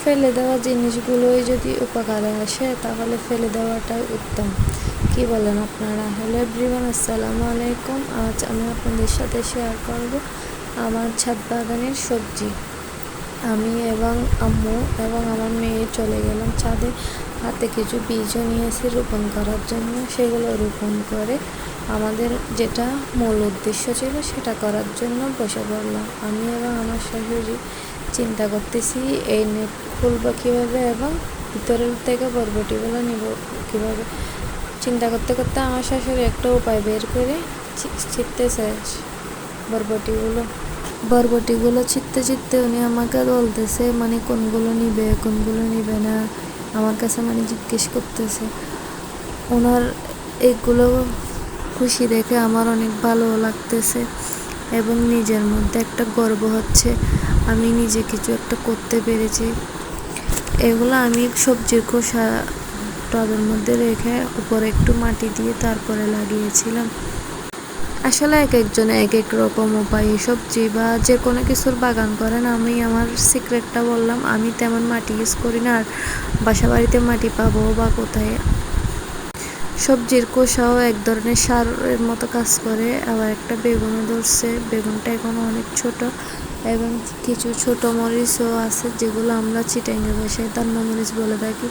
ফেলে দেওয়া জিনিসগুলোই যদি উপকারে আসে তাহলে ফেলে দেওয়াটাই উত্তম। কি বলেন আপনারা? হ্যালো এভরিওয়ান, আসসালামু আলাইকুম। আজ আমি আপনাদের সাথে শেয়ার করব আমার ছাদ বাগানের সবজি। আমি এবং আম্মু এবং আমার মেয়ে চলে গেলাম ছাদে, হাতে কিছু বীজও নিয়েছি রোপণ করার জন্য। সেগুলো রোপণ করে আমাদের যেটা মূল উদ্দেশ্য ছিল সেটা করার জন্য বসে পড়লাম। আমি এবং আমার শাশুড়ি চিন্তা করতেছি এই নেট খুলবো কীভাবে এবং ভিতরের থেকে বরবটিগুলো নিব কীভাবে। চিন্তা করতে করতে আমার শাশুড়ি একটা উপায় বের করে ছিটতেছে বরবটিগুলো ছিটতে উনি আমাকে বলতেছে কোনগুলো নিবে না, আমার কাছে জিজ্ঞেস করতেছে। ওনার এগুলো খুশি দেখে আমার অনেক ভালো লাগতেছে এবং নিজের মধ্যে একটা গর্ব হচ্ছে, আমি নিজে কিছু একটা করতে পেরেছি। এগুলো আমি সবজির খোসা টবের মধ্যে রেখে উপরে একটু মাটি দিয়ে তারপরে লাগিয়েছিলাম। আসলে এক একজনে এক এক রকম উপায়ে সবজি বা যে কোনো কিছুর বাগান করেন। আমি আমার সিক্রেটটা বললাম, আমি তেমন মাটি ইউজ করি না, আর বাসা বাড়িতে মাটি পাবো বা কোথায়। সবজির খোসাও এক ধরনের সারের মতো কাজ করে। আবার একটা বেগুনও ধরছে, বেগুনটা এখনও অনেক ছোট, এবং কিছু ছোট মরিচও আছে যেগুলো আমরা চিটাঙ্গে ভাষায় দান্না মরিচ বলে থাকি।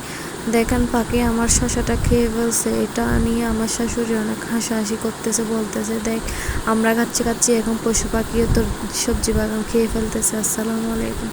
দেখেন পাখি আমার শসাটা খেয়ে ফেলছে। এটা নিয়ে আমার শাশুড়ি অনেক হাসাহাসি করতেছে, বলতেছে দেখ আমরা খাচ্ছি এখন পশু পাখিও তোর সবজি বাগান খেয়ে ফেলতেছে। আসসালামু আলাইকুম।